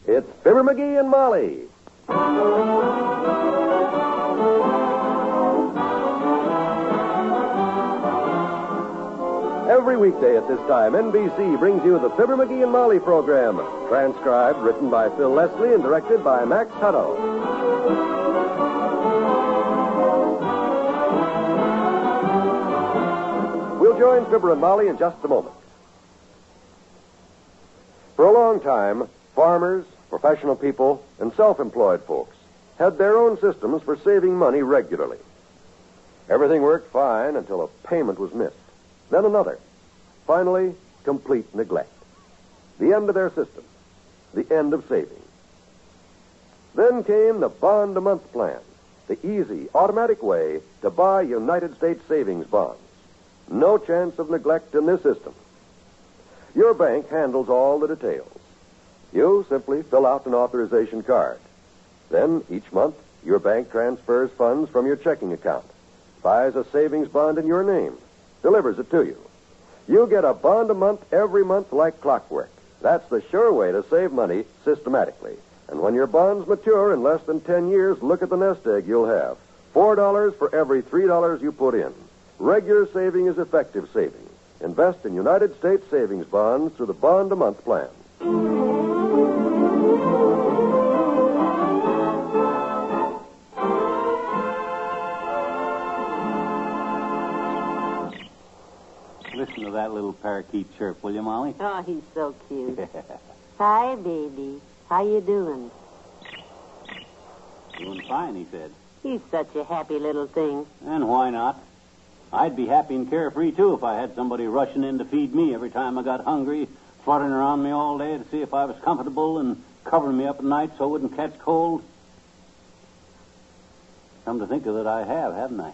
It's Fibber, McGee, and Molly. Every weekday at this time, NBC brings you the Fibber, McGee, and Molly program. Transcribed, written by Phil Leslie, and directed by Max Hutto. We'll join Fibber and Molly in just a moment. For a long time, farmers, professional people, and self-employed folks had their own systems for saving money regularly. Everything worked fine until a payment was missed. Then another. Finally, complete neglect. The end of their system. The end of saving. Then came the bond-a-month plan, the easy, automatic way to buy United States savings bonds. No chance of neglect in this system. Your bank handles all the details. You simply fill out an authorization card. Then, each month, your bank transfers funds from your checking account, buys a savings bond in your name, delivers it to you. You get a bond a month every month like clockwork. That's the sure way to save money systematically. And when your bonds mature in less than 10 years, look at the nest egg you'll have. $4 for every $3 you put in. Regular saving is effective saving. Invest in United States savings bonds through the bond-a-month plan. Listen to that little parakeet chirp, will you, Molly? Oh, he's so cute. Hi, baby. How you doing? Doing fine, he said. He's such a happy little thing. And why not? I'd be happy and carefree, too, if I had somebody rushing in to feed me every time I got hungry, fluttering around me all day to see if I was comfortable and covering me up at night so I wouldn't catch cold. Come to think of it, I have, haven't I?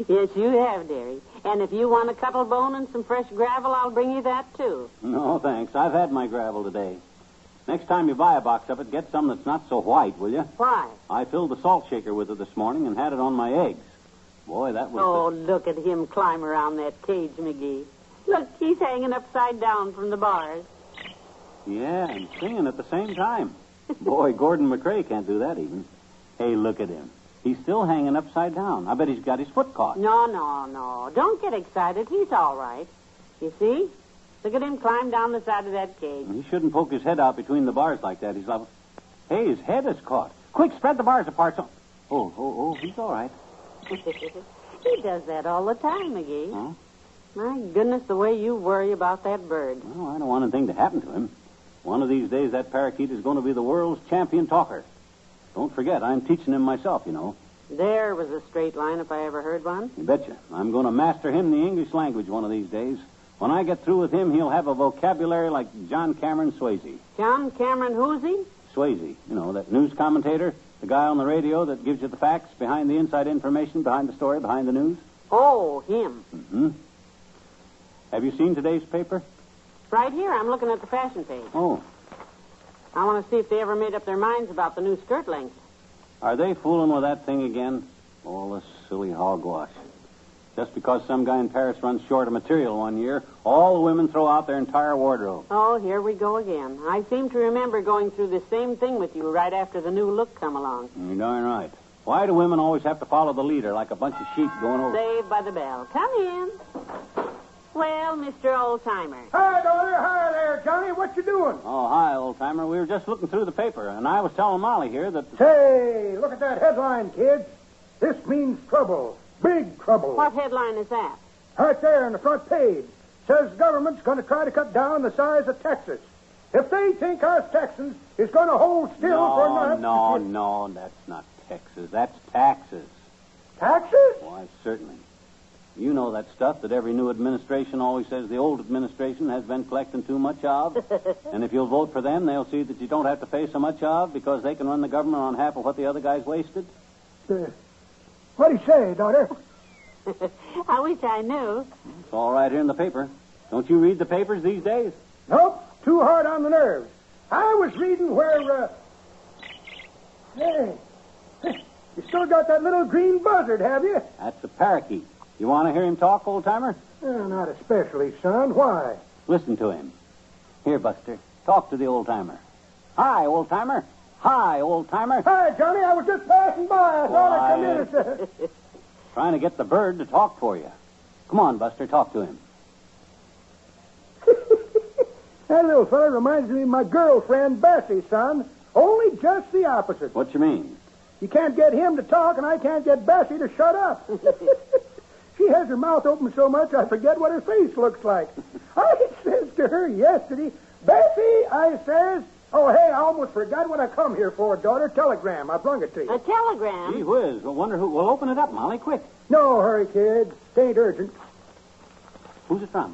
Yes, you have, dearie. And if you want a cuttle bone and some fresh gravel, I'll bring you that, too. No, thanks. I've had my gravel today. Next time you buy a box of it, get some that's not so white, will you? Why? I filled the salt shaker with it this morning and had it on my eggs. Boy, that was... Oh, look at him climb around that cage, McGee. Look, he's hanging upside down from the bars. Yeah, and singing at the same time. Boy, Gordon McRae can't do that even. Hey, look at him. He's still hanging upside down. I bet he's got his foot caught. No. Don't get excited. He's all right. You see? Look at him climb down the side of that cage. He shouldn't poke his head out between the bars like that. He's liable... Hey, his head is caught. Quick, spread the bars apart so... Oh, he's all right. He does that all the time, McGee. Huh? My goodness, the way you worry about that bird. Well, I don't want anything to happen to him. One of these days, that parakeet is going to be the world's champion talker. Don't forget, I'm teaching him myself, you know. There was a straight line if I ever heard one. You betcha. I'm going to master him the English language one of these days. When I get through with him, he'll have a vocabulary like John Cameron Swayze. John Cameron who's he? Swayze, you know, that news commentator, the guy on the radio that gives you the facts behind the inside information, behind the story, behind the news. Oh, him. Mm-hmm. Have you seen today's paper? Right here. I'm looking at the fashion page. Oh. I want to see if they ever made up their minds about the new skirt length. Are they fooling with that thing again? All this silly hogwash. Just because some guy in Paris runs short of material one year, all the women throw out their entire wardrobe. Oh, here we go again. I seem to remember going through the same thing with you right after the new look come along. You're darn right. Why do women always have to follow the leader like a bunch of sheep going over? Saved by the bell. Come in. Well, Mr. Oldtimer. Hi, daughter. Hi there, Johnny. What you doing? Oh, hi, old-timer. We were just looking through the paper, and I was telling Molly here that... Say, look at that headline, kids. This means trouble. Big trouble. What headline is that? Right there on the front page. Says the government's going to try to cut down the size of Texas. If they think us Texans is going to hold still for nothing... No, that's not Texas. That's taxes. Taxes? Why, certainly. You know that stuff that every new administration always says the old administration has been collecting too much of. And if you'll vote for them, they'll see that you don't have to pay so much of because they can run the government on half of what the other guys wasted. What'd he say, daughter? I wish I knew. It's all right here in the paper. Don't you read the papers these days? Nope. Too hard on the nerves. I was reading where, Hey, you still got that little green buzzard, have you? That's a parakeet. You want to hear him talk, old-timer? Not especially, son. Why? Listen to him. Here, Buster. Talk to the old-timer. Hi, old-timer. Hi, old-timer. Hi, Johnny. I was just passing by. I thought I'd come in and say... Trying to get the bird to talk for you. Come on, Buster, talk to him. That little fella reminds me of my girlfriend, Bessie, son. Only just the opposite. What you mean? You can't get him to talk, and I can't get Bessie to shut up. She has her mouth open so much I forget what her face looks like. I says to her yesterday, Bessie, I says, oh, hey, I almost forgot what I come here for, daughter. Telegram. I brung it to you. A telegram? Gee whiz. I wonder who... Well, open it up, Molly, quick. No hurry, kid. It ain't urgent. Who's it from?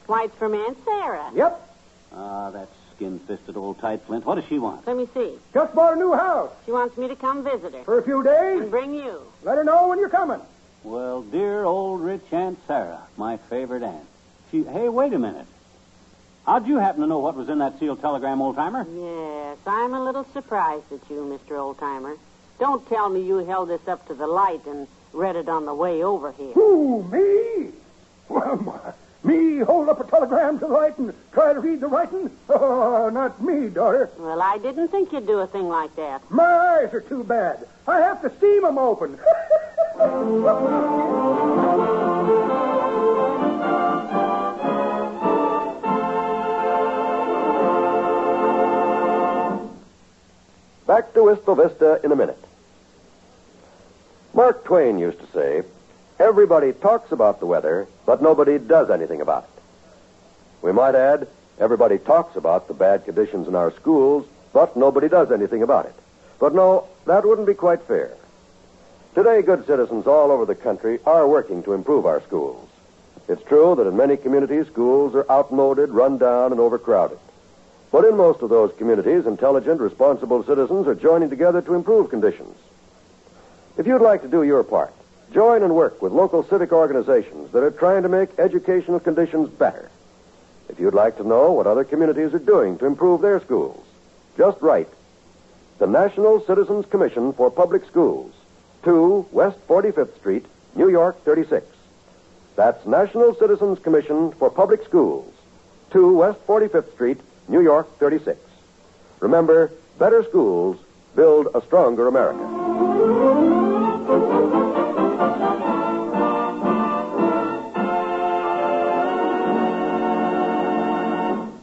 Why, it's from Aunt Sarah. Yep. That skin-fisted old tight flint. What does she want? Let me see. Just bought a new house. She wants me to come visit her. For a few days. And bring you. Let her know when you're coming. Well, dear old rich Aunt Sarah, my favorite aunt. Hey, wait a minute. How'd you happen to know what was in that sealed telegram, old-timer? Yes, I'm a little surprised at you, Mr. Old-Timer. Don't tell me you held this up to the light and read it on the way over here. Who, me? Well, me hold up a telegram to the light and try to read the writing? Oh, not me, daughter. Well, I didn't think you'd do a thing like that. My eyes are too bad. I have to steam them open. Back to Wistful Vista in a minute. Mark Twain used to say, everybody talks about the weather, but nobody does anything about it. We might add, everybody talks about the bad conditions in our schools, but nobody does anything about it. But no, that wouldn't be quite fair. Today, good citizens all over the country are working to improve our schools. It's true that in many communities, schools are outmoded, run down, and overcrowded. But in most of those communities, intelligent, responsible citizens are joining together to improve conditions. If you'd like to do your part, join and work with local civic organizations that are trying to make educational conditions better. If you'd like to know what other communities are doing to improve their schools, just write the National Citizens Commission for Public Schools, 2 West 45th Street, New York 36. That's National Citizens Commission for Public Schools, 2 West 45th Street, New York 36. Remember, better schools build a stronger America.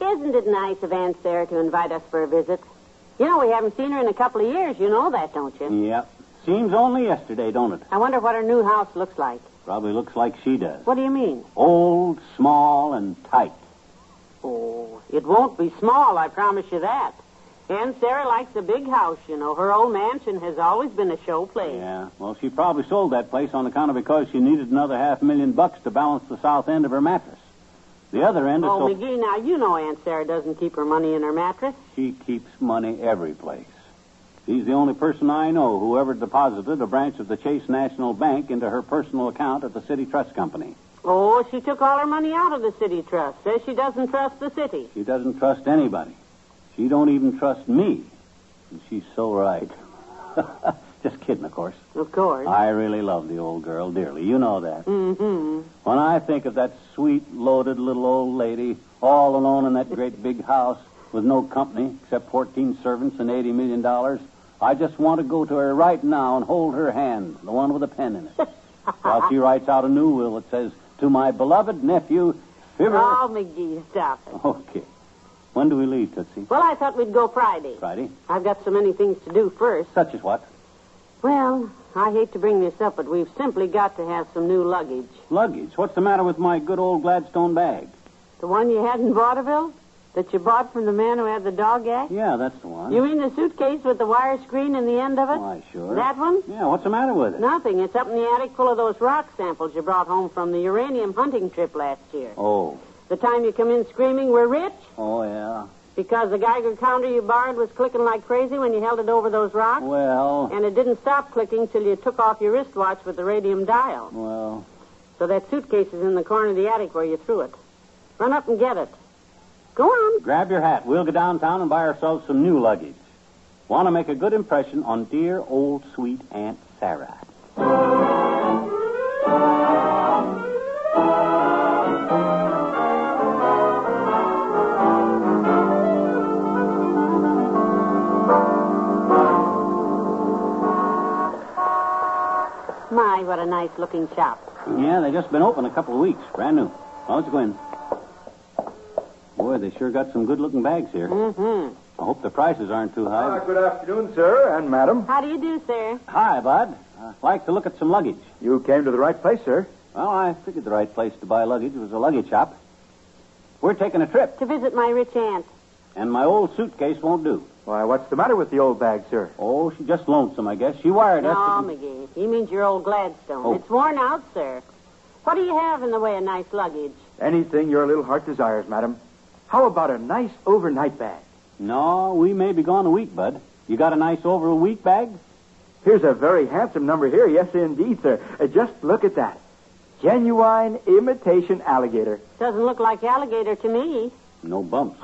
Isn't it nice of Aunt Sarah to invite us for a visit? You know, we haven't seen her in a couple of years. You know that, don't you? Yep. Seems only yesterday, don't it? I wonder what her new house looks like. Probably looks like she does. What do you mean? Old, small, and tight. Oh, it won't be small, I promise you that. Aunt Sarah likes a big house, you know. Her old mansion has always been a show place. Yeah, well, she probably sold that place on account of because she needed another $500,000 to balance the south end of her mattress. The other end is Oh, McGee, now, you know Aunt Sarah doesn't keep her money in her mattress. She keeps money every place. She's the only person I know who ever deposited a branch of the Chase National Bank into her personal account at the City Trust Company. Oh, she took all her money out of the city trust. Says she doesn't trust the city. She doesn't trust anybody. She don't even trust me. And she's so right. Just kidding, of course. Of course. I really love the old girl dearly. You know that. Mm-hmm. When I think of that sweet, loaded little old lady all alone in that great big house with no company except 14 servants and $80 million, I just want to go to her right now and hold her hand, the one with a pen in it, while she writes out a new will that says, to my beloved nephew, Fibber. Oh, McGee, stop it. Okay. When do we leave, Tootsie? Well, I thought we'd go Friday. Friday? I've got so many things to do first. Such as what? Well, I hate to bring this up, but we've simply got to have some new luggage. Luggage? What's the matter with my good old Gladstone bag? The one you had in vaudeville? That you bought from the man who had the dog act? Yeah, that's the one. You mean the suitcase with the wire screen in the end of it? Why, sure. That one? Yeah, what's the matter with it? Nothing. It's up in the attic full of those rock samples you brought home from the uranium hunting trip last year. Oh. The time you come in screaming, we're rich? Oh, yeah. Because the Geiger counter you borrowed was clicking like crazy when you held it over those rocks? Well. And it didn't stop clicking till you took off your wristwatch with the radium dial. Well. So that suitcase is in the corner of the attic where you threw it. Run up and get it. Go on. Grab your hat. We'll go downtown and buy ourselves some new luggage. Want to make a good impression on dear old sweet Aunt Sarah. what a nice-looking shop. Yeah, they just been open a couple of weeks. Brand new. Why don't you go in? Boy, they sure got some good-looking bags here. Mm-hmm. I hope the prices aren't too high. Good afternoon, sir, and madam. How do you do, sir? Hi, Bud. I'd like to look at some luggage. You came to the right place, sir. Well, I figured the right place to buy luggage was a luggage shop. We're taking a trip, To visit my rich aunt. and my old suitcase won't do. Why, what's the matter with the old bag, sir? Oh, she's just lonesome, I guess. She wired us. No, McGee. He means your old Gladstone. Oh. It's worn out, sir. What do you have in the way of nice luggage? Anything your little heart desires, madam. How about a nice overnight bag? No, we may be gone a week, Bud. You got a nice over a week bag? Here's a very handsome number here. Yes, indeed, sir. Just look at that. Genuine imitation alligator. Doesn't look like alligator to me. No bumps.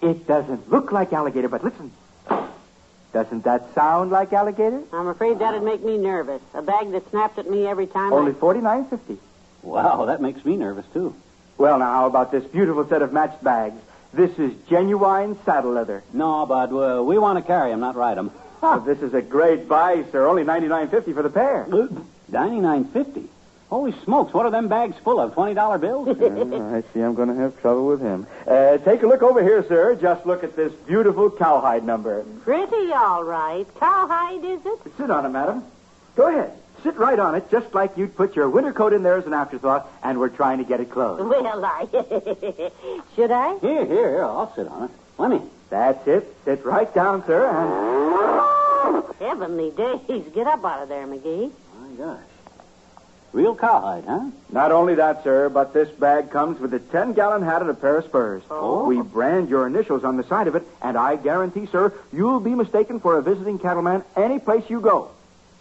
It doesn't look like alligator, but listen. Doesn't that sound like alligator? I'm afraid that'd make me nervous. A bag that snapped at me every time Only $49.50. Wow, that makes me nervous, too. Well, now, how about this beautiful set of matched bags? This is genuine saddle leather. No, Bud, we want to carry them, not ride them. Oh, this is a great buy, sir. Only $99.50 for the pair. $99.50. Holy smokes, what are them bags full of? $20 bills? I see I'm going to have trouble with him. Take a look over here, sir. Just look at this beautiful cowhide number. Pretty all right. Cowhide, is it? Sit on it, madam. Go ahead. Sit right on it, just like you'd put your winter coat in there as an afterthought, and we're trying to get it closed. Well, should I? Here, I'll sit on it. Let me. That's it. Sit right down, sir, and... Heavenly days. Get up out of there, McGee. My gosh. Real cowhide, huh? Not only that, sir, but this bag comes with a 10-gallon hat and a pair of spurs. Oh. We brand your initials on the side of it, and I guarantee, sir, you'll be mistaken for a visiting cattleman any place you go.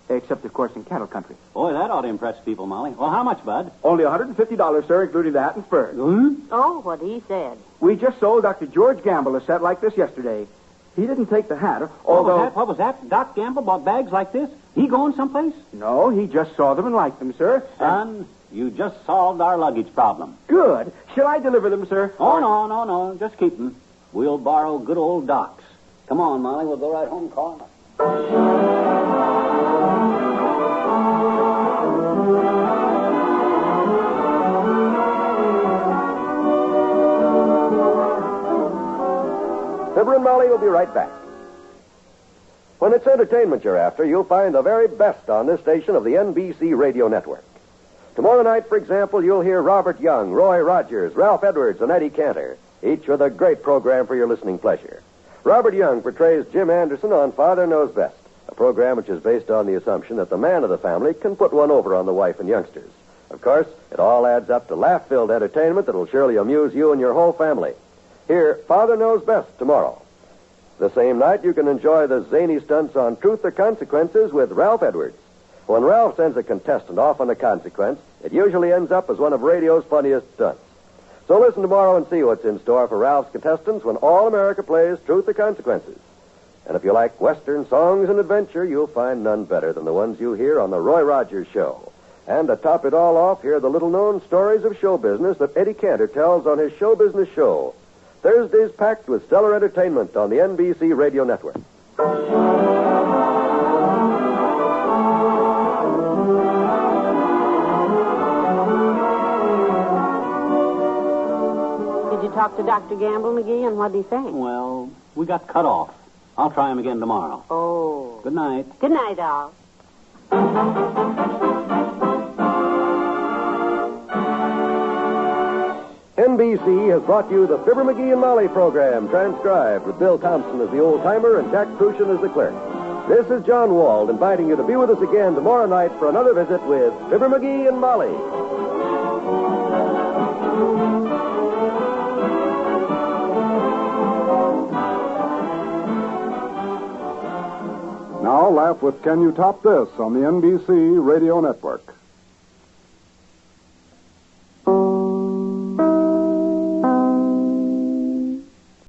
Except, of course, in cattle country. Boy, that ought to impress people, Molly. Well, how much, Bud? Only $150, sir, including the hat and spurs. Oh, what he said. We just sold Dr. George Gamble a set like this yesterday. He didn't take the hat, although... What was that? Doc Gamble bought bags like this? He going someplace? No, he just saw them and liked them, sir. Son, you just solved our luggage problem. Good. Shall I deliver them, sir? Oh, no. Just keep them. We'll borrow good old Doc's. Come on, Molly. We'll go right home and call him. Fibber and Molly will be right back. When it's entertainment you're after, you'll find the very best on this station of the NBC radio network. Tomorrow night, for example, you'll hear Robert Young, Roy Rogers, Ralph Edwards, and Eddie Cantor, each with a great program for your listening pleasure. Robert Young portrays Jim Anderson on Father Knows Best, a program which is based on the assumption that the man of the family can put one over on the wife and youngsters. Of course, it all adds up to laugh-filled entertainment that'll surely amuse you and your whole family. Hear Father Knows Best tomorrow. The same night, you can enjoy the zany stunts on Truth or Consequences with Ralph Edwards. When Ralph sends a contestant off on a consequence, it usually ends up as one of radio's funniest stunts. So listen tomorrow and see what's in store for Ralph's contestants when All America plays Truth or Consequences. And if you like Western songs and adventure, you'll find none better than the ones you hear on the Roy Rogers Show. And to top it all off, hear the little-known stories of show business that Eddie Cantor tells on his Show Business Show. Thursdays packed with stellar entertainment on the NBC Radio Network. Did you talk to Dr. Gamble, McGee, and what did he say? Well, we got cut off. I'll try him again tomorrow. Oh. Good night. Good night, all. NBC has brought you the Fibber, McGee, and Molly program, transcribed with Bill Thompson as the old-timer and Jack Crucian as the clerk. This is John Wald inviting you to be with us again tomorrow night for another visit with Fibber, McGee, and Molly. Now laugh with Can You Top This on the NBC Radio Network.